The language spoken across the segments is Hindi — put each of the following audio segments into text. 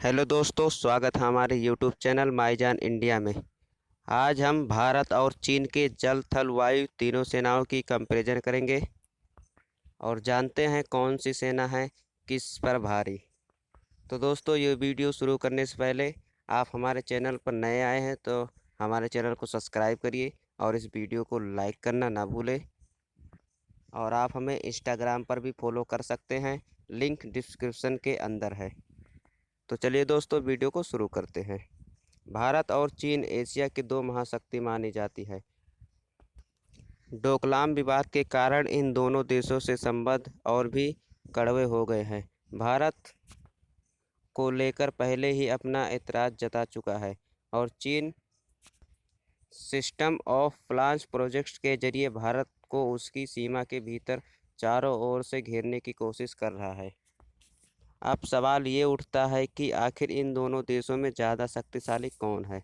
हेलो दोस्तों, स्वागत है हमारे यूट्यूब चैनल माईजान इंडिया में। आज हम भारत और चीन के जल थल वायु तीनों सेनाओं की कंपैरिजन करेंगे और जानते हैं कौन सी सेना है किस पर भारी। तो दोस्तों, ये वीडियो शुरू करने से पहले आप हमारे चैनल पर नए आए हैं तो हमारे चैनल को सब्सक्राइब करिए और इस वीडियो को लाइक करना ना भूलें। और आप हमें इंस्टाग्राम पर भी फॉलो कर सकते हैं, लिंक डिस्क्रिप्शन के अंदर है। तो चलिए दोस्तों, वीडियो को शुरू करते हैं। भारत और चीन एशिया की दो महाशक्ति मानी जाती है। डोकलाम विवाद के कारण इन दोनों देशों से संबंध और भी कड़वे हो गए हैं। भारत को लेकर पहले ही अपना ऐतराज़ जता चुका है और चीन सिस्टम ऑफ प्लान्स प्रोजेक्ट के जरिए भारत को उसकी सीमा के भीतर चारों ओर से घेरने की कोशिश कर रहा है। अब सवाल ये उठता है कि आखिर इन दोनों देशों में ज़्यादा शक्तिशाली कौन है।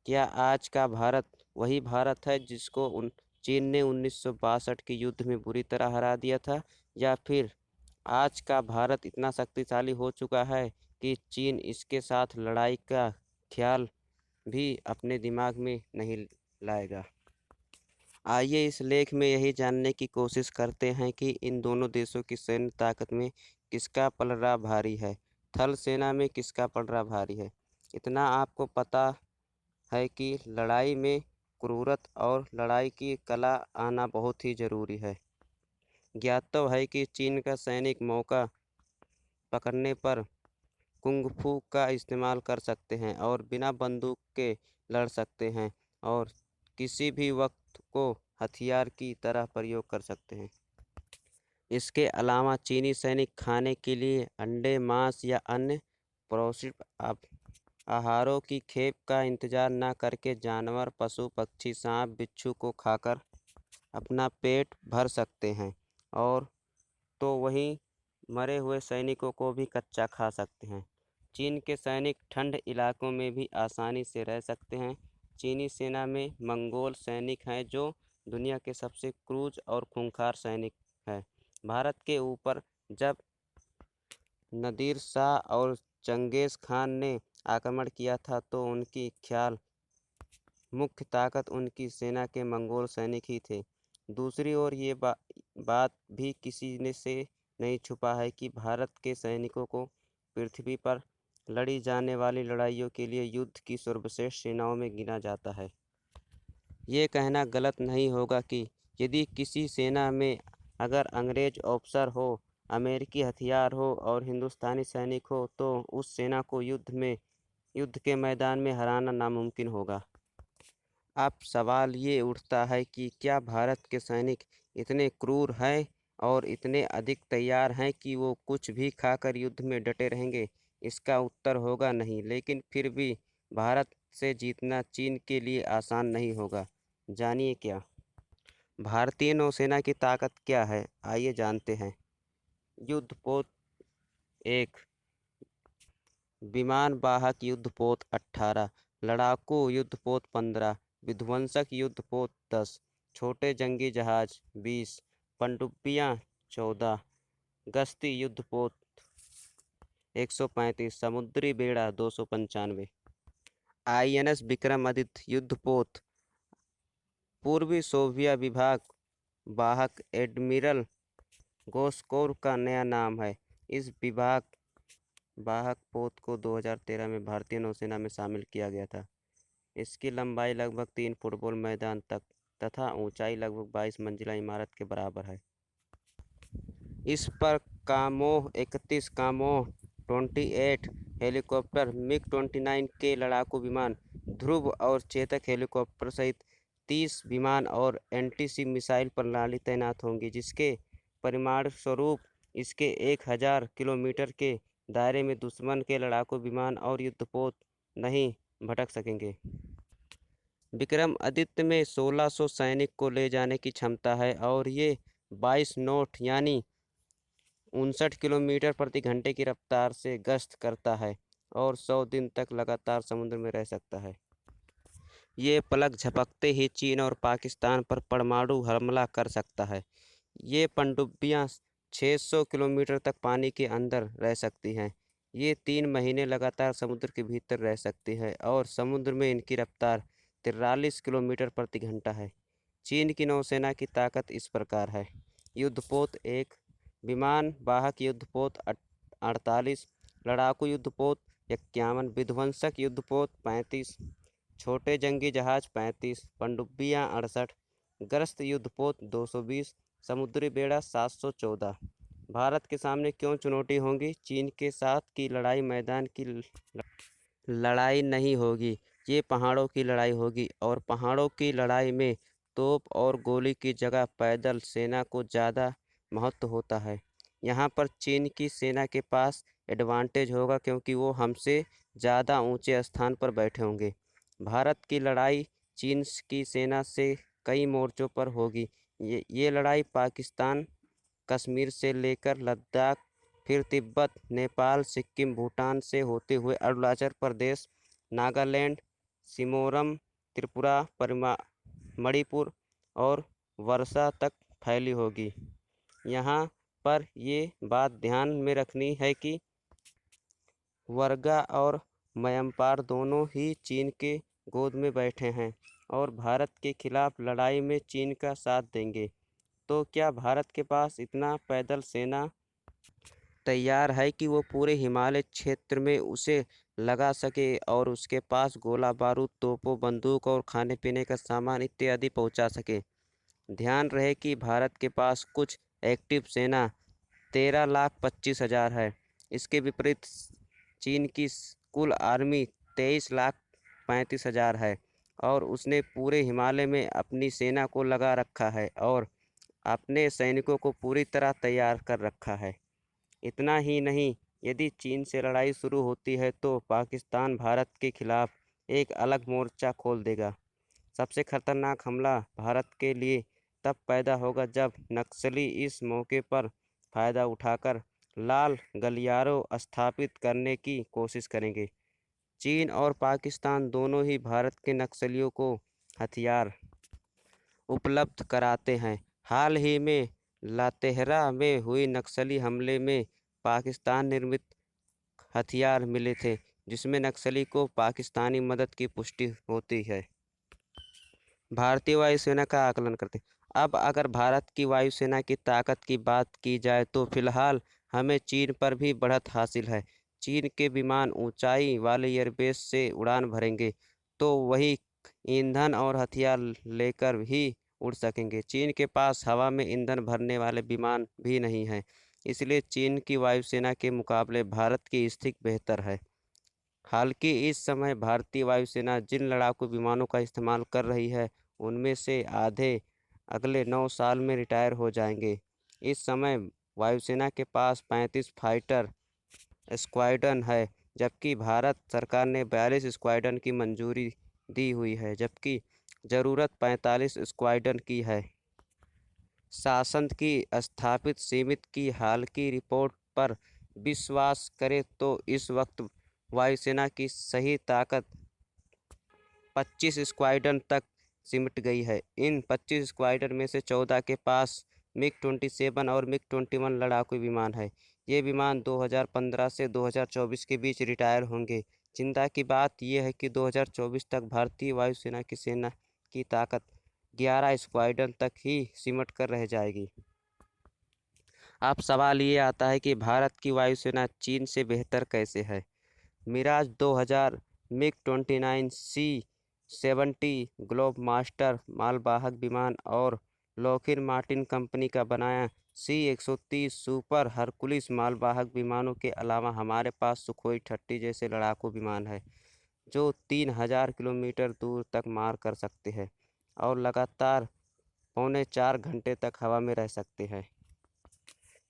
क्या आज का भारत वही भारत है जिसको चीन ने 1962 के युद्ध में बुरी तरह हरा दिया था, या फिर आज का भारत इतना शक्तिशाली हो चुका है कि चीन इसके साथ लड़ाई का ख्याल भी अपने दिमाग में नहीं लाएगा। आइए इस लेख में यही जानने की कोशिश करते हैं कि इन दोनों देशों की सैन्य ताकत में किसका पलड़ा भारी है, थल सेना में किसका पलड़ा भारी है। इतना आपको पता है कि लड़ाई में क्रूरत और लड़ाई की कला आना बहुत ही ज़रूरी है। ज्ञात है कि चीन का सैनिक मौका पकड़ने पर कुंग फू का इस्तेमाल कर सकते हैं और बिना बंदूक के लड़ सकते हैं और किसी भी वक्त को हथियार की तरह प्रयोग कर सकते हैं। इसके अलावा चीनी सैनिक खाने के लिए अंडे, मांस या अन्य प्रोसेस्ड आहारों की खेप का इंतजार न करके जानवर, पशु पक्षी, सांप बिच्छू को खाकर अपना पेट भर सकते हैं, और तो वहीं मरे हुए सैनिकों को भी कच्चा खा सकते हैं। चीन के सैनिक ठंड इलाकों में भी आसानी से रह सकते हैं। चीनी सेना में मंगोल सैनिक हैं जो दुनिया के सबसे क्रूर और खूंखार सैनिक हैं। भारत के ऊपर जब नादिर शाह और चंगेज़ खान ने आक्रमण किया था तो उनकी ख्याल मुख्य ताकत उनकी सेना के मंगोल सैनिक ही थे। दूसरी ओर ये बात भी किसी ने से नहीं छुपा है कि भारत के सैनिकों को पृथ्वी पर लड़ी जाने वाली लड़ाइयों के लिए युद्ध की सर्वश्रेष्ठ सेनाओं में गिना जाता है। ये कहना गलत नहीं होगा कि यदि किसी सेना में अगर अंग्रेज ऑफिसर हो, अमेरिकी हथियार हो और हिंदुस्तानी सैनिक हो तो उस सेना को युद्ध के मैदान में हराना नामुमकिन होगा। अब सवाल ये उठता है कि क्या भारत के सैनिक इतने क्रूर हैं और इतने अधिक तैयार हैं कि वो कुछ भी खाकर युद्ध में डटे रहेंगे। इसका उत्तर होगा नहीं, लेकिन फिर भी भारत से जीतना चीन के लिए आसान नहीं होगा। जानिए क्या भारतीय नौसेना की ताकत क्या है, आइए जानते हैं। युद्धपोत 1, विमान वाहक युद्धपोत 18, लड़ाकू युद्धपोत 15, विध्वंसक युद्धपोत 10, छोटे जंगी जहाज 20, पनडुब्बियाँ 14, गश्ती युद्धपोत 135, समुद्री बेड़ा 295, INS विक्रमादित्य युद्धपोत, पूर्वी सोवियत विभाग वाहक एडमिरल गोस्कोव का नया नाम है। इस विभाग वाहक पोत को 2013 में भारतीय नौसेना में शामिल किया गया था। इसकी लंबाई लगभग 3 फुटबॉल मैदान तक तथा ऊंचाई लगभग 22 मंजिला इमारत के बराबर है। इस पर कामोह 31, कामोह 28 हेलीकॉप्टर, मिग 29 के लड़ाकू विमान, ध्रुव और चेतक हेलीकॉप्टर सहित 30 विमान और एंटी मिसाइल प्रणाली तैनात होंगी, जिसके परिणामस्वरूप इसके 1000 किलोमीटर के दायरे में दुश्मन के लड़ाकू विमान और युद्धपोत नहीं भटक सकेंगे। विक्रमादित्य में 1600 सैनिक को ले जाने की क्षमता है और ये 22 नॉट यानी 59 किलोमीटर प्रति घंटे की रफ्तार से गश्त करता है और 100 दिन तक लगातार समुद्र में रह सकता है। ये पलक झपकते ही चीन और पाकिस्तान पर परमाणु हमला कर सकता है। ये पनडुब्बियाँ 600 किलोमीटर तक पानी के अंदर रह सकती हैं। ये 3 महीने लगातार समुद्र के भीतर रह सकती है और समुद्र में इनकी रफ्तार 43 किलोमीटर प्रति घंटा है। चीन की नौसेना की ताकत इस प्रकार है। युद्धपोत 1, विमान वाहक युद्धपोत 48, लड़ाकू युद्धपोत 51, विध्वंसक युद्धपोत 35, छोटे जंगी जहाज 35, पनडुब्बियाँ 68, गश्त युद्धपोत 220, समुद्री बेड़ा 714। भारत के सामने क्यों चुनौती होगी? चीन के साथ की लड़ाई मैदान की लड़ाई नहीं होगी, ये पहाड़ों की लड़ाई होगी और पहाड़ों की लड़ाई में तोप और गोली की जगह पैदल सेना को ज़्यादा महत्व होता है। यहाँ पर चीन की सेना के पास एडवांटेज होगा क्योंकि वो हमसे ज़्यादा ऊंचे स्थान पर बैठे होंगे। भारत की लड़ाई चीन की सेना से कई मोर्चों पर होगी। ये लड़ाई पाकिस्तान, कश्मीर से लेकर लद्दाख, फिर तिब्बत, नेपाल, सिक्किम, भूटान से होते हुए अरुणाचल प्रदेश, नागालैंड, सिमोरम, त्रिपुरा, मणिपुर और वर्षा तक फैली होगी। यहाँ पर ये बात ध्यान में रखनी है कि वर्गा और म्यांमार दोनों ही चीन के गोद में बैठे हैं और भारत के खिलाफ लड़ाई में चीन का साथ देंगे। तो क्या भारत के पास इतना पैदल सेना तैयार है कि वो पूरे हिमालय क्षेत्र में उसे लगा सके और उसके पास गोला बारूद, तोपों, बंदूक और खाने पीने का सामान इत्यादि पहुंचा सके? ध्यान रहे कि भारत के पास कुछ एक्टिव सेना 13,25,000 है। इसके विपरीत चीन की कुल आर्मी 23,35,000 है और उसने पूरे हिमालय में अपनी सेना को लगा रखा है और अपने सैनिकों को पूरी तरह तैयार कर रखा है। इतना ही नहीं, यदि चीन से लड़ाई शुरू होती है तो पाकिस्तान भारत के खिलाफ एक अलग मोर्चा खोल देगा। सबसे खतरनाक हमला भारत के लिए तब पैदा होगा जब नक्सली इस मौके पर फ़ायदा उठाकर लाल गलियारों स्थापित करने की कोशिश करेंगे। चीन और पाकिस्तान दोनों ही भारत के नक्सलियों को हथियार उपलब्ध कराते हैं। हाल ही में लातेहरा में हुई नक्सली हमले में पाकिस्तान निर्मित हथियार मिले थे, जिसमें नक्सली को पाकिस्तानी मदद की पुष्टि होती है। भारतीय वायुसेना का आकलन करते हैं। अब अगर भारत की वायुसेना की ताकत की बात की जाए तो फिलहाल हमें चीन पर भी बढ़त हासिल है। चीन के विमान ऊंचाई वाले एयरबेस से उड़ान भरेंगे तो वही ईंधन और हथियार लेकर ही उड़ सकेंगे। चीन के पास हवा में ईंधन भरने वाले विमान भी नहीं हैं, इसलिए चीन की वायुसेना के मुकाबले भारत की स्थिति बेहतर है। हालांकि इस समय भारतीय वायुसेना जिन लड़ाकू विमानों का इस्तेमाल कर रही है उनमें से आधे अगले 9 साल में रिटायर हो जाएंगे। इस समय वायुसेना के पास 35 फाइटर स्क्वाड्रन है, जबकि भारत सरकार ने 42 स्क्वाड्रन की मंजूरी दी हुई है, जबकि ज़रूरत 45 स्क्वाड्रन की है। शासन की स्थापित सीमित की हाल की रिपोर्ट पर विश्वास करें तो इस वक्त वायुसेना की सही ताकत 25 स्क्वाड्रन तक सिमट गई है। इन 25 स्क्वाड्रन में से 14 के पास मिग-27 और मिग-21 लड़ाकू विमान है। ये विमान 2015 से 2024 के बीच रिटायर होंगे। चिंता की बात यह है कि 2024 तक भारतीय वायुसेना की सेना की ताकत 11 स्क्वाड्रन तक ही सिमट कर रह जाएगी। अब सवाल ये आता है कि भारत की वायुसेना चीन से बेहतर कैसे है? मिराज 2000, मिग-29, C-70 ग्लोब मास्टर मालवाहक विमान और लॉकहीड मार्टिन कंपनी का बनाया C-130 सुपर हरकुलिस मालवाहक विमानों के अलावा हमारे पास सुखोई 30 जैसे लड़ाकू विमान हैं जो 3000 किलोमीटर दूर तक मार कर सकते हैं और लगातार 3.25 घंटे तक हवा में रह सकते हैं।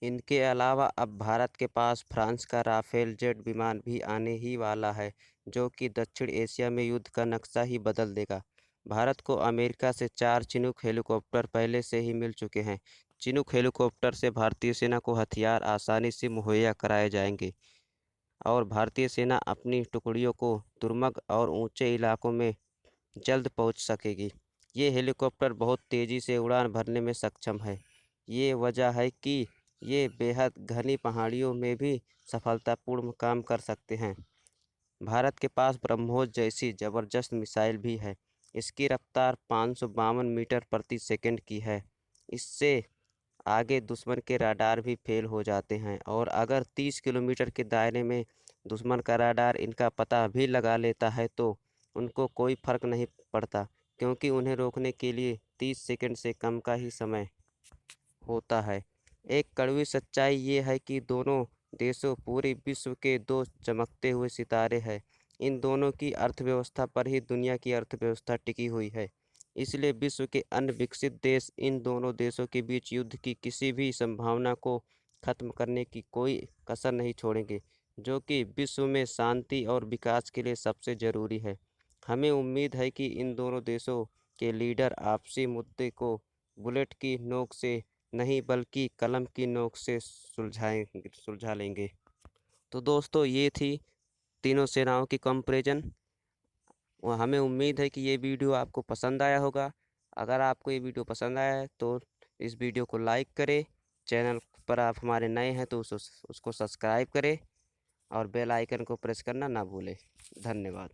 इनके अलावा अब भारत के पास फ्रांस का राफेल जेट विमान भी आने ही वाला है, जो कि दक्षिण एशिया में युद्ध का नक्शा ही बदल देगा। भारत को अमेरिका से 4 चिनूक हेलीकॉप्टर पहले से ही मिल चुके हैं। चिनूक हेलीकॉप्टर से भारतीय सेना को हथियार आसानी से मुहैया कराए जाएंगे और भारतीय सेना अपनी टुकड़ियों को दुर्गम और ऊंचे इलाकों में जल्द पहुंच सकेगी। ये हेलीकॉप्टर बहुत तेज़ी से उड़ान भरने में सक्षम है। ये वजह है कि ये बेहद घनी पहाड़ियों में भी सफलतापूर्ण काम कर सकते हैं। भारत के पास ब्रह्मोस जैसी ज़बरदस्त मिसाइल भी है। इसकी रफ्तार 552 मीटर प्रति सेकंड की है। इससे आगे दुश्मन के राडार भी फेल हो जाते हैं और अगर 30 किलोमीटर के दायरे में दुश्मन का राडार इनका पता भी लगा लेता है तो उनको कोई फर्क नहीं पड़ता, क्योंकि उन्हें रोकने के लिए 30 सेकंड से कम का ही समय होता है। एक कड़वी सच्चाई ये है कि दोनों देशों पूरे विश्व के दो चमकते हुए सितारे हैं। इन दोनों की अर्थव्यवस्था पर ही दुनिया की अर्थव्यवस्था टिकी हुई है। इसलिए विश्व के अन्य विकसित देश इन दोनों देशों के बीच युद्ध की किसी भी संभावना को खत्म करने की कोई कसर नहीं छोड़ेंगे, जो कि विश्व में शांति और विकास के लिए सबसे ज़रूरी है। हमें उम्मीद है कि इन दोनों देशों के लीडर आपसी मुद्दे को बुलेट की नोक से नहीं बल्कि कलम की नोक से सुलझा लेंगे। तो दोस्तों, ये थी तीनों सेनाओं की कंपैरिजन। और हमें उम्मीद है कि ये वीडियो आपको पसंद आया होगा। अगर आपको ये वीडियो पसंद आया है तो इस वीडियो को लाइक करें। चैनल पर आप हमारे नए हैं तो उसको सब्सक्राइब करें और बेल आइकन को प्रेस करना ना भूलें। धन्यवाद।